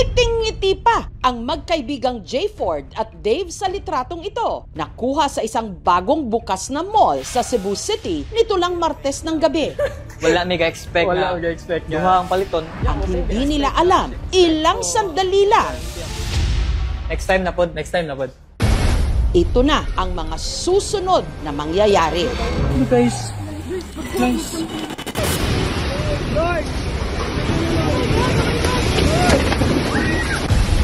Ngiting-ngiti pa ang magkaibigang Jay Ford at Dave sa litratong ito. Nakuha sa isang bagong bukas na mall sa Cebu City nito lang Martes ng gabi. Wala mega-expect na duha ang paliton. Ang hindi nila alam, ilang sandali lang. Next time na pod. Ito na ang mga susunod na mangyayari. Guys.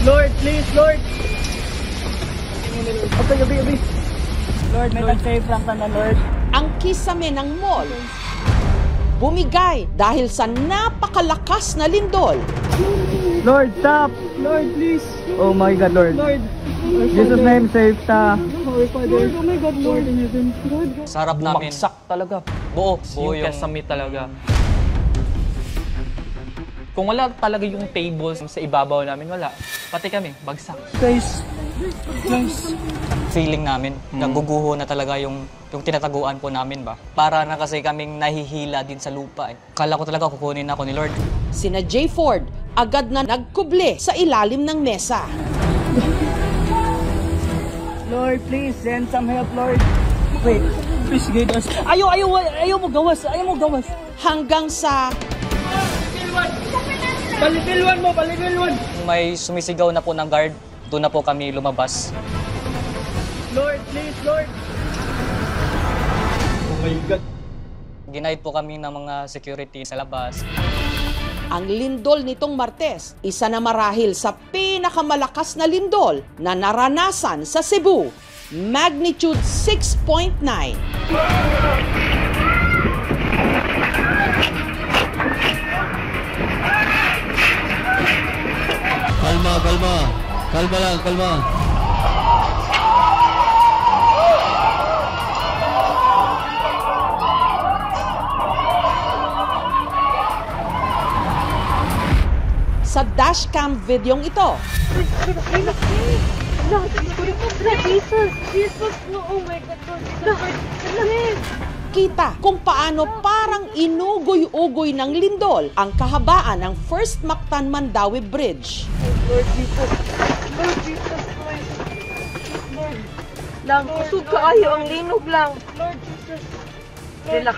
Lord, please, Lord. Abi. Lord, may nag-save lang ka na, Lord. Ang kisame ng mall bumigay dahil sa napakalakas na lindol. Lord, stop. Lord, please. Oh my God, Lord. Lord. Jesus name, save ta. Lord, oh my God, Lord. Sarap namin. Bumagsak talaga. Buo yung Kesame talaga. Kung wala talaga yung tables sa ibabaw namin, wala. Pati kami, bagsak. Guys. Feeling namin, naguguho na talaga yung tinataguan po namin ba. Para na kasi kaming nahihila din sa lupa eh. Kala ko talaga kukunin ako ni Lord. Sina Jay Ford agad na nagkuble sa ilalim ng mesa. Lord, please send some help, Lord. Wait, please guide us. Ayaw mo gawas. Hanggang sa Palibilwan mo. May sumisigaw na po ng guard. Doon na po kami lumabas. Lord, please, Lord. Oh my God. Ginaid po kami ng mga security sa labas. ang lindol nitong Martes, isa na marahil sa pinakamalakas na lindol na naranasan sa Cebu. Magnitude 6.9. Kalma lang. Sa dashcam videong ito, Jesus, oh my God, kita kung paano parang inugoy-ugoy ng lindol ang kahabaan ng First Mactan-Mandaue Bridge. Lord Jesus, lang, kusog kaayo ang linog lang. Lord Jesus. Relax.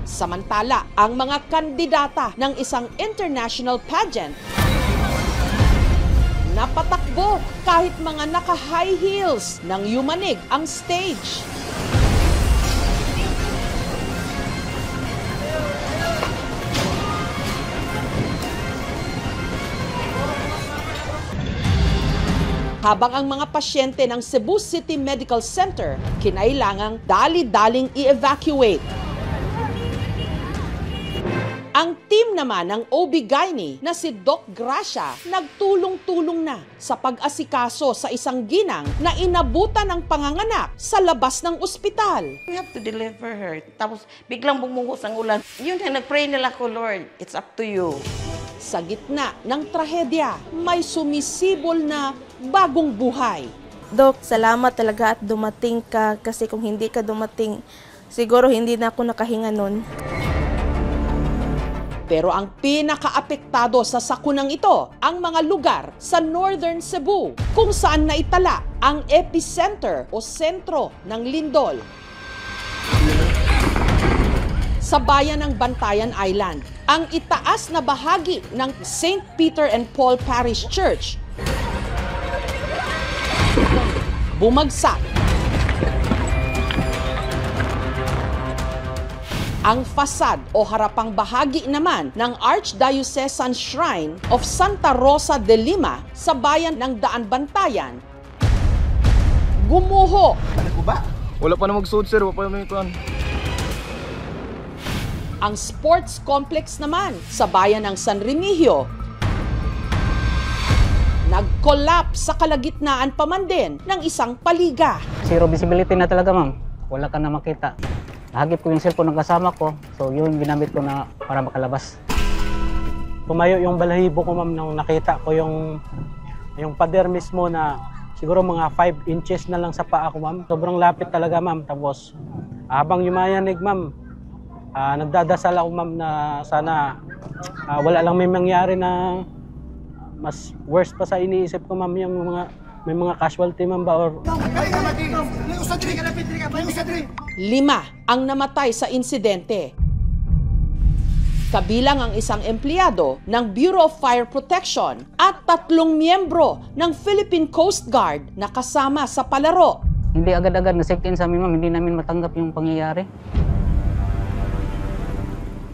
Samantala, ang mga kandidata ng isang international pageant napatakbo kahit mga naka-high heels nang yumanig ang stage. Habang ang mga pasyente ng Cebu City Medical Center kinailangang dali-daling i-evacuate. Ang team naman ng OB-GYN na si Doc Gracia nagtulong-tulong na sa pag-asikaso sa isang ginang na inabutan ng panganganak sa labas ng ospital. We have to deliver her. Tapos biglang bumuhos ang ulan. Yun na nag-pray nila ko, Lord, it's up to you. Sa gitna ng trahedya, may sumisibol na bagong buhay. Dok, salamat talaga at dumating ka kasi kung hindi ka dumating, siguro hindi na ako nakahinga nun. Pero ang pinakaapektado sa sakunang ito, ang mga lugar sa Northern Cebu, kung saan naitala ang epicenter o sentro ng lindol. Sa bayan ng Bantayan Island, ang itaas na bahagi ng St. Peter and Paul Parish Church bumagsak. Ang fasad o harapang bahagi naman ng Archdiocesan Shrine of Santa Rosa de Lima sa bayan ng Daan Bantayan gumuho. Wala pa na magsuod, sir. Wala pa na ituan. Ang sports complex naman sa bayan ng San Remigio nag-collapse sa kalagitnaan pa man din ng isang paliga. Zero visibility na talaga, ma'am. Wala ka na makita. Nahagip ko yung cellphone ng kasama ko, so yun ginamit ko na para makalabas. Tumayo yung balahibo ko, ma'am, nung nakita ko yung pader mismo na siguro mga 5 inches na lang sa paa ko, ma'am. Sobrang lapit talaga, ma'am. Tapos habang yumayanig, ma'am, nagdadasal ako, ma'am, na sana wala lang may mangyari na mas worse pa sa iniisip ko, ma'am, yung may mga casualty, ma'am, ba? Or 5 ang namatay sa insidente. Kabilang ang isang empleyado ng Bureau of Fire Protection at 3 miyembro ng Philippine Coast Guard na kasama sa palaro. Hindi agad-agad na-check-in sa amin, ma'am. Hindi namin matanggap yung pangyayari.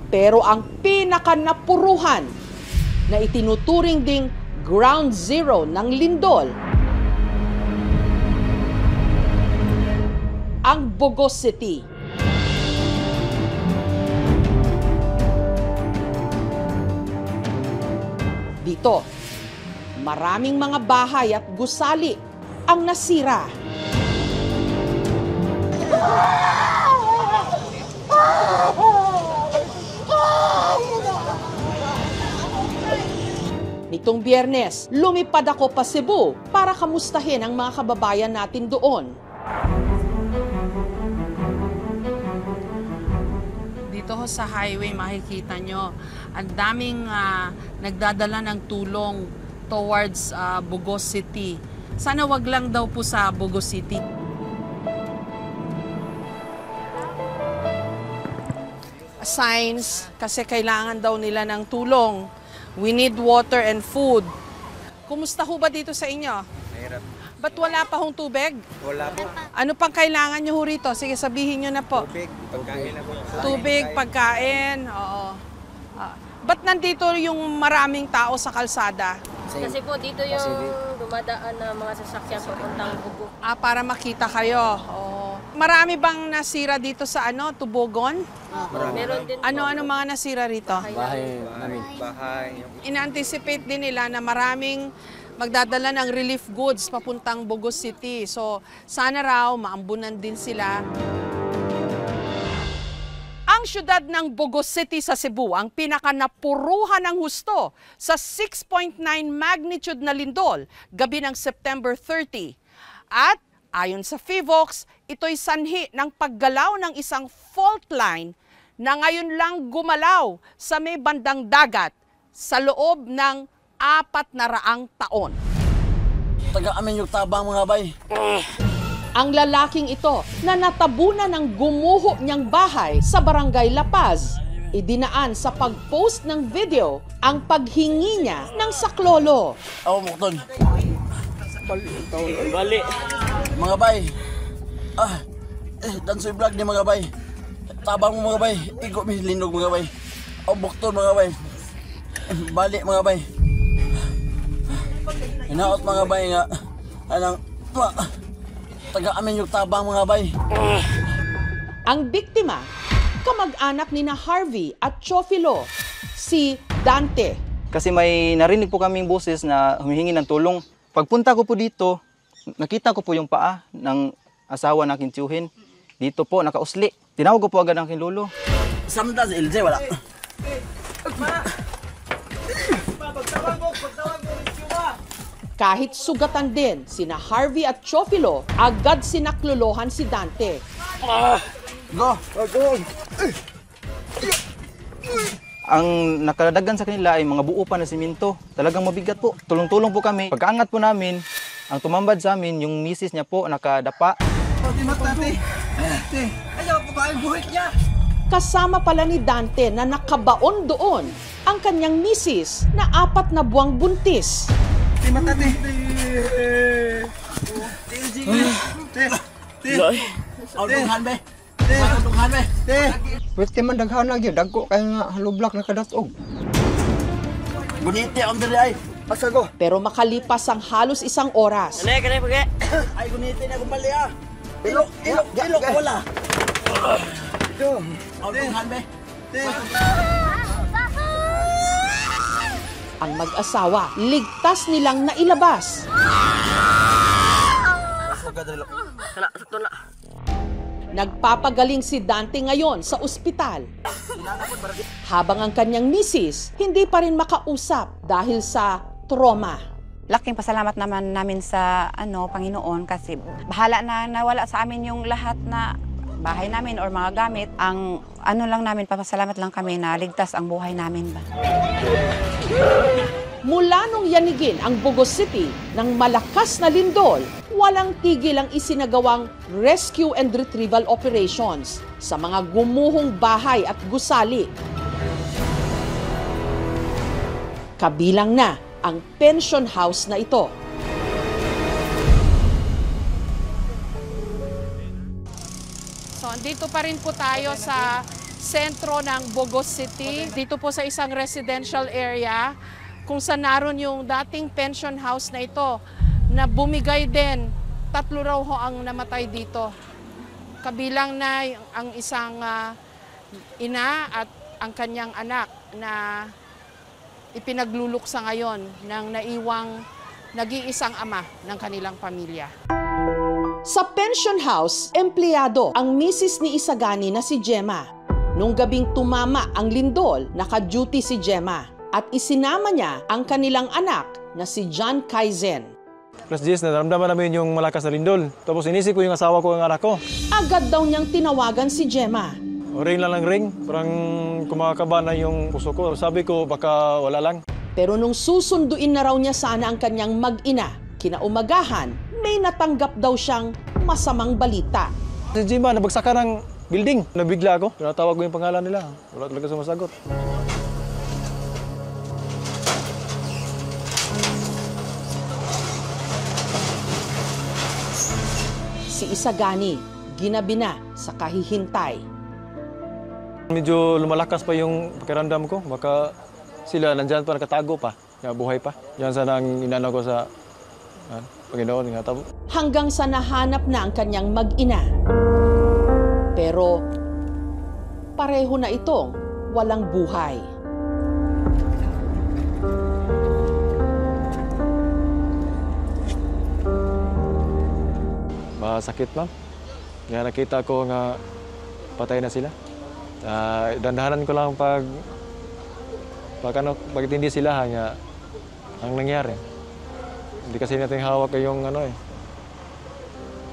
Pero ang pinakanapuruhan na itinuturing ding ground zero ng lindol, ang Bogos City. Dito, maraming mga bahay at gusali ang nasira. Nitong Biyernes, lumipad ako pa Cebu para kamustahin ang mga kababayan natin doon. Dito ho sa highway makikita nyo, ang daming nagdadala ng tulong towards Bogos City. Sana wag lang daw po sa Bogos City. Signs, kasi kailangan daw nila ng tulong. We need water and food. Kumusta ho ba dito sa inyo? Mahirap. Ba't wala pa hong tubig? Wala po. Ano pang kailangan nyo ho rito? Sige, sabihin nyo na po. Tubig, pagkain na po. Tubig, pagkain, oo. Ba't nandito yung maraming tao sa kalsada? Kasi po dito yung dumadaan na mga sasakyan papuntang Bugo. Para makita kayo. Oo. Marami bang nasira dito sa Tubogon? Meron din Ano mga nasira rito? Bahay namin. Bahay. In-anticipate din nila na maraming magdadala ng relief goods papuntang Bogos City. So, sana raw maambunan din sila. Ang syudad ng Bogos City sa Cebu ang pinakanapuruhan ng husto sa 6.9 magnitude na lindol gabi ng September 30. At ayon sa PHIVOLCS, ito'y sanhi ng paggalaw ng isang fault line na ngayon lang gumalaw sa may bandang dagat sa loob ng 400 taon. Taga-amin yung tabang mga bay. Ang lalaking ito na natabunan ng gumuho niyang bahay sa Barangay La Paz, idinaan sa pag-post ng video ang paghingi niya ng saklolo. Ako mukton. Bali. Mga bay. Dansoy vlog ni mga bay. Tabang mo mga bay. Igo mi linog mga bay. Ako mukton mga bay. Bali mga bay. Hinaot mga bay nga. Anang taga-amin yung tabang mga bay. Ang biktima, kamag-anak ni na Harvey at Chofilo, si Dante. Kasi may narinig po kaming boses na humihingi ng tulong. Pagpunta ko po dito, nakita ko po yung paa ng asawa ng aking tiyuhin. Dito po, nakausli. Tinawag ko po agad ang aking lolo. Samda sa LJ, wala. Kahit sugatan din sina Harvey at Chofilo, agad sinaklolohan si Dante. Go! Ang nakadagdagan sa kanila ay mga buo pa na simento. Talagang mabigat po. Tulong-tulong po kami. Pagkaangat po namin, ang tumambad sa amin, yung misis niya po nakadapa. Kasama pala ni Dante na nakabaon doon ang kanyang misis na 4 na buwang buntis. Pwede man daghan na gyud, dagko kay nga halublak na kadatog. Guniti ang diri ay. Pasago. Pero makalipas ang halos 1 oras. Ay guniti na kumbali ah. Ilok wala. Ang mag-asawa, ligtas nilang nailabas. Nagpapagaling si Dante ngayon sa ospital. Habang ang kanyang misis, hindi pa rin makausap dahil sa trauma. Laking pasalamat naman namin sa Panginoon kasi bahala na nawala sa amin yung lahat na bahay namin or mga gamit. Ang ano lang namin, papasalamat lang kami na ligtas ang buhay namin ba. Mula nung yanigin ang Bugos City ng malakas na lindol, walang tigil ang isinagawang rescue and retrieval operations sa mga gumuhong bahay at gusali. Kabilang na ang pension house na ito. So, andito pa rin po tayo sa sentro ng Bugos City. Dito po sa isang residential area kung saan naroon yung dating pension house na ito na bumigay din. 3 raw ho ang namatay dito. Kabilang na ang isang ina at ang kanyang anak na ipinagluluksa ngayon ng naiwang nag-iisang ama ng kanilang pamilya. Sa pension house, empleyado ang misis ni Isagani na si Gemma. Nung gabing tumama ang lindol, naka-duty si Gemma at isinama niya ang kanilang anak na si John Kaizen. Plus 10, naramdaman namin yung malakas na lindol. Tapos inisip ko yung asawa ko, ang anak ko. Agad daw niyang tinawagan si Gemma. Ring lang ring, parang kumakaba na yung puso ko. Sabi ko, baka wala lang. Pero nung susunduin na raw niya sana ang kanyang mag-ina, kinaumagahan, may natanggap daw siyang masamang balita. Si Gemma, nabagsakan ng building. Nabigla ako. Tinatawag ko yung pangalan nila. Wala talaga sumasagot. Si Isagani, ginabi na sa kahihintay. Medyo lumalakas pa yung pakiramdam ko. Baka sila nandyan pa, nakatago pa. Buhay pa. Yan sana ang inano ko sa Panginoon. Hanggang sa nahanap na ang kanyang mag-ina. Pero pareho na itong walang buhay. Masakit, ma'am. Nga nakita ko nga patay na sila. Dandahanan ko lang pag hindi sila nga ang nangyari. Hindi kasi natin hawak yung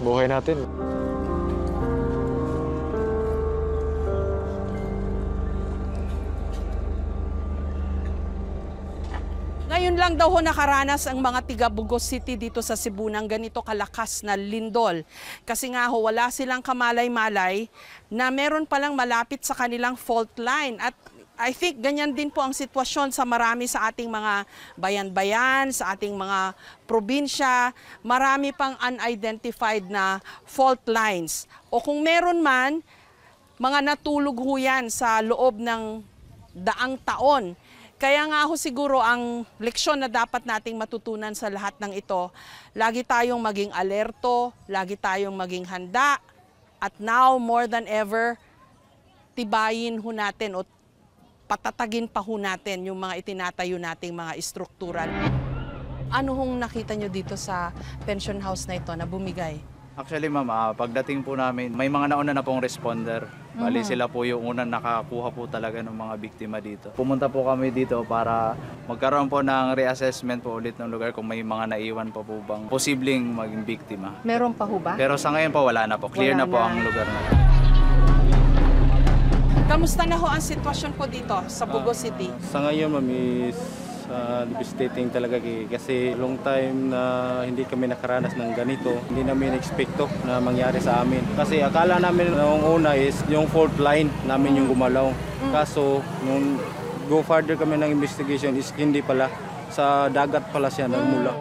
buhay natin. Ngayon lang daw ho nakaranas ang mga tiga Bugos City dito sa Cebu ng ganito kalakas na lindol. Kasi nga ho, wala silang kamalay-malay na meron palang malapit sa kanilang fault line. At I think ganyan din po ang sitwasyon sa marami sa ating mga bayan-bayan, sa ating mga probinsya. Marami pang unidentified na fault lines. O kung meron man, mga natulog ho yan sa loob ng daang taon. Kaya nga ho siguro ang leksyon na dapat nating matutunan sa lahat ng ito, lagi tayong maging alerto, lagi tayong maging handa, at now more than ever, tibayin ho natin o patatagin pa ho natin yung mga itinatayo nating mga istruktural. Ano hong nakita nyo dito sa pension house na ito na bumigay? Actually, ma'am, pagdating po namin, may mga nauna na pong responder. Bali sila po yung unang nakakuha po talaga ng mga biktima dito. Pumunta po kami dito para magkaroon po ng reassessment po ulit ng lugar kung may mga naiwan pa po bang posibleng maging biktima. Meron pa ho ba? Pero sa ngayon po wala na po. Clear na po ang lugar na. Kamusta na ho ang sitwasyon po dito sa Bugos City? Sa ngayon, ma'am, is devastating talaga kasi long time na hindi kami nakaranas ng ganito. Hindi namin expecto na mangyari sa amin. Kasi akala namin noong una is yung fault line namin yung gumalaw. Kaso nung go further kami ng investigation is hindi pala. Sa dagat pala siya nagmula.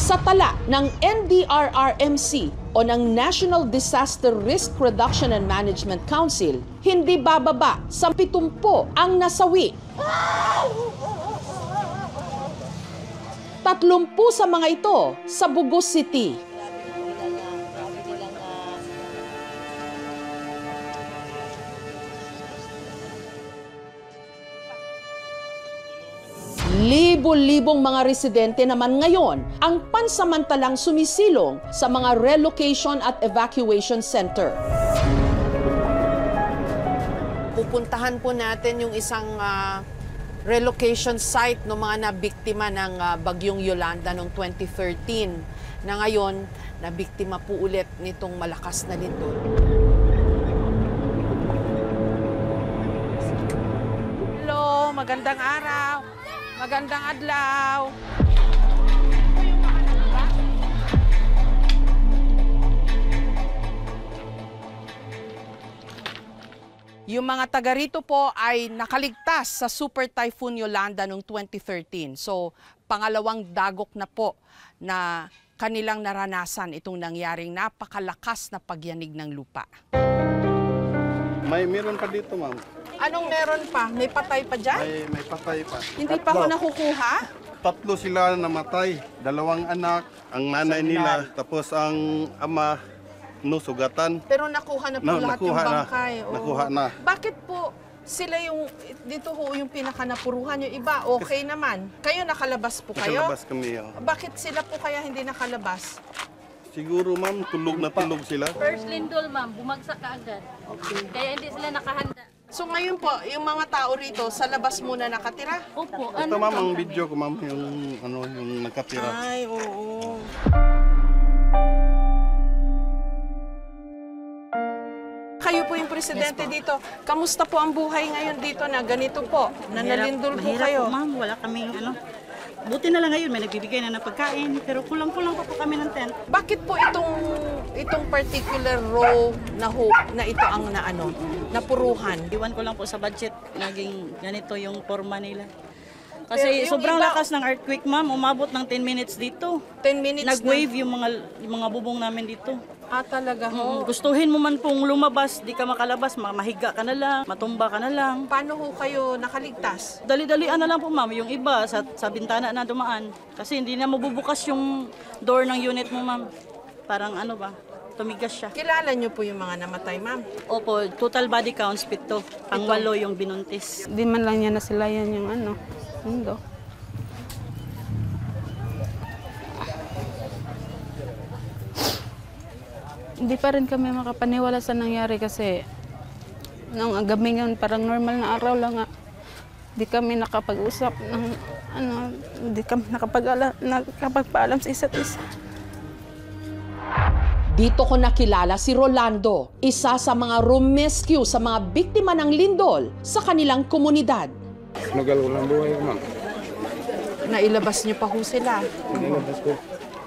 Sa tala ng NDRRMC o ng National Disaster Risk Reduction and Management Council, hindi bababa sa 70 ang nasawi. 30 sa mga ito sa Bugos City. Libo-libong mga residente naman ngayon ang pansamantalang sumisilong sa mga relocation at evacuation center. pupuntahan po natin yung isang relocation site ng mga nabiktima ng bagyong Yolanda noong 2013 na ngayon nabiktima po ulit nitong malakas na lindol. Hello, magandang araw. Magandang adlaw. Yung mga taga rito po ay nakaligtas sa Super Typhoon Yolanda noong 2013. So, pangalawang dagok na po na kanilang naranasan itong nangyaring napakalakas na pagyanig ng lupa. Meron pa dito, ma'am. Anong meron pa? May patay pa dyan? May patay pa. Hindi pa ako nakukuha? 3 sila namatay. 2 anak, ang nanay nila, tapos ang ama, sugatan. Pero nakuha na po lahat yung bangkay. Nakuha na. Bakit po sila yung, dito ho yung pinakanapuruhan, yung iba, okay naman. Kayo nakalabas po kayo? Nakalabas kami, Bakit sila po kaya hindi nakalabas? Siguro, ma'am, tulog na tulog sila. First lindol, ma'am, bumagsak ka agad. Okay. Kaya hindi sila nakahanda. So ngayon po, yung mga tao rito, sa labas muna nakatira? Opo. Ito, ma'am, ang video ko, ma'am, yung nakatira. Ay, oo. Kayo po yung presidente dito. Kamusta po ang buhay ngayon dito na ganito po? Na nalindol po kayo? Po, ma'am. Wala kaming Buti na lang ngayon, may nagbibigay na ng pagkain, pero kulang-kulang pa po kami ng tent. Bakit po itong particular row na ito ang napuruhan? Iwan ko lang po sa budget, naging ganito yung forma nila. Kasi sobrang lakas ng earthquake, ma'am, umabot ng 10 minutes dito. 10 minutes Nag-wave yung mga bubong namin dito. Talaga ho? Gustuhin mo man pong lumabas, di ka makalabas, mahiga ka na lang, matumba ka na lang. Paano ho kayo nakaligtas? Dali-dalian na lang po, ma'am, yung iba sa bintana na dumaan. Kasi hindi na mabubukas yung door ng unit mo, ma'am. Parang tumigas siya. Kilala niyo po yung mga namatay, ma'am? Opo, total body count, 7. Pang-8 yung binuntis. Di man lang niya nasilayan yung mundo. Hindi pa rin kami makapaniwala sa nangyari kasi nung gabi ngayon parang normal na araw lang nga. Di kami nakapag-usap ng hindi kami nakapagpaalam sa isa't isa. Dito ko nakilala si Rolando, isa sa mga room rescue sa mga biktima ng lindol sa kanilang komunidad. Nagal ko lang buhay ko, ma'am. Nailabas niyo pa ho sila? Nailabas ko.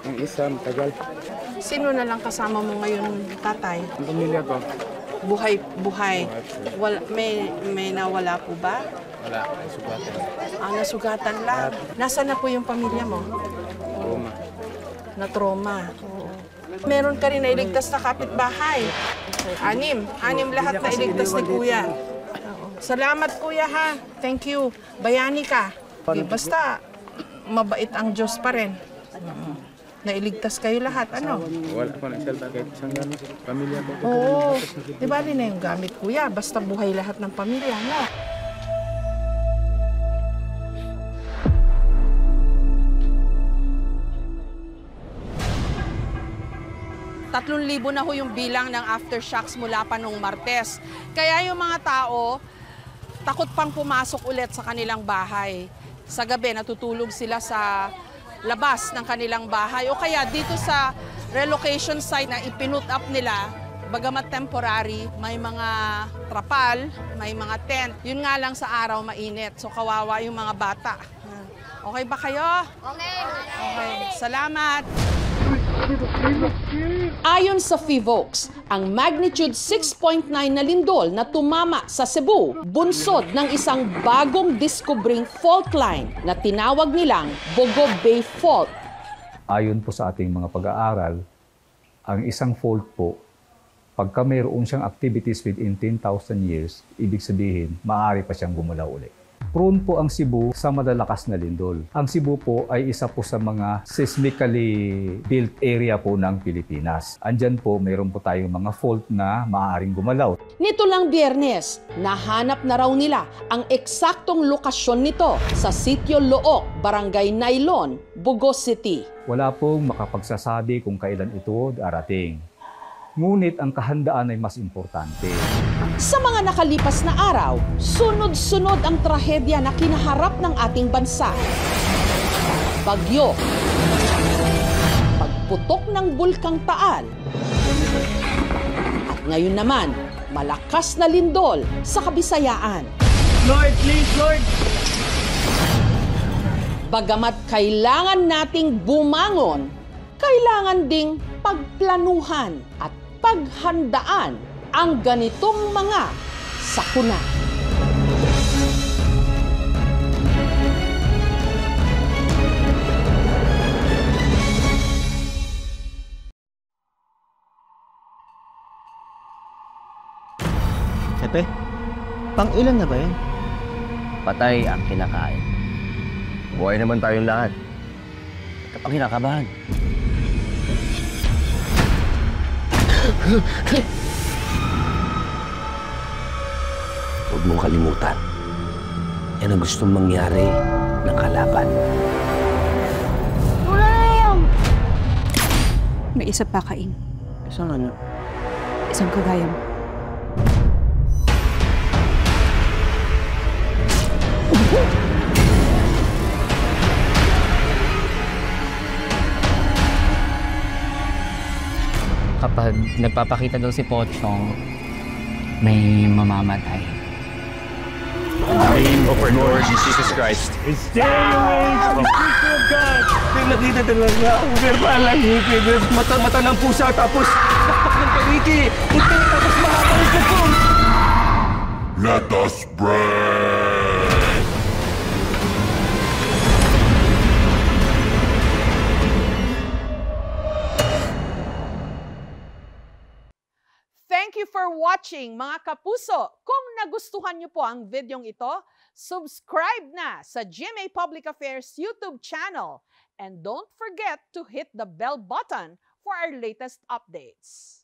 Ang isa, tagal. Sino na lang kasama mo ngayon, tatay? Ang pamilya ko. Buhay. May nawala po ba? Wala, nasugatan. Nasugatan lang. Nasaan na po yung pamilya mo? Trauma. Na-trauma. Oo. Meron ka rin nailigtas na kapitbahay. 6 lahat na iligtas ni Kuya. Salamat, Kuya, ha. Thank you. Bayani ka. Basta, mabait ang Diyos pa rin. Nailigtas kayo lahat, Wala ko na shelter kahit isang pamilya ko. Oo. Di ba na yung gamit, Kuya? Basta buhay lahat ng pamilya, no? $3,000 na ho yung bilang ng aftershocks mula pa nung Martes. Kaya yung mga tao, takot pang pumasok ulit sa kanilang bahay. Sa gabi, natutulog sila sa labas ng kanilang bahay o kaya dito sa relocation site na ipinut up nila, bagamat temporary, may mga trapal, may mga tent. Yun nga lang sa araw mainit, so kawawa yung mga bata. Okay ba kayo? Okay. Salamat. Ayon sa FIVOX, ang magnitude 6.9 na lindol na tumama sa Cebu, bunsod ng isang bagong diskubring fault line na tinawag nilang Bogo Bay Fault. Ayon po sa ating mga pag-aaral, ang isang fault po, pagka mayroon siyang activities within 10,000 years, ibig sabihin, maaari pa siyang gumalaw ulit. Prone po ang Cebu sa malalakas na lindol. Ang Cebu po ay isa po sa mga seismically built area po ng Pilipinas. Andyan po, mayroon po tayong mga fault na maaaring gumalaw. Nito lang Biyernes, nahanap na raw nila ang eksaktong lokasyon nito sa Sitio Look, Barangay Nailon, Bogo City. Wala pong makapagsasabi kung kailan ito darating. Ngunit ang kahandaan ay mas importante. Sa mga nakalipas na araw, sunod-sunod ang trahedya na kinaharap ng ating bansa. Bagyo, pagputok ng Bulkang Taal. Ngayon naman, malakas na lindol sa Kabisayaan. Lord, please, Lord! Bagamat kailangan nating bumangon, kailangan ding pagplanuhan at paghandaan ang ganitong mga sakuna. Hepe, pang-ilan na ba yan? Patay ang kinakain. Buhay naman tayong lahat. Ito pang kinakabahan. Huwag mong kalimutan. Yan ang gustong mangyari ng kalaban. Wala na yan! May isa pa, Kain. Isang ano? Isang kagaya mo. Kapag nagpapakita daw si Pochong, may mamamatay. In the name of our Lord Jesus Christ. Stay away from the people of God! May nakita talaga ang verbalang ngipin. Mata ng pusa tapos takpak ng paniki. Ito tapos mahaba ng pupong. Let us pray! Thank you for watching, mga kapuso. Kung nagustuhan niyo po ang videong ito, subscribe na sa GMA Public Affairs YouTube channel. And don't forget to hit the bell button for our latest updates.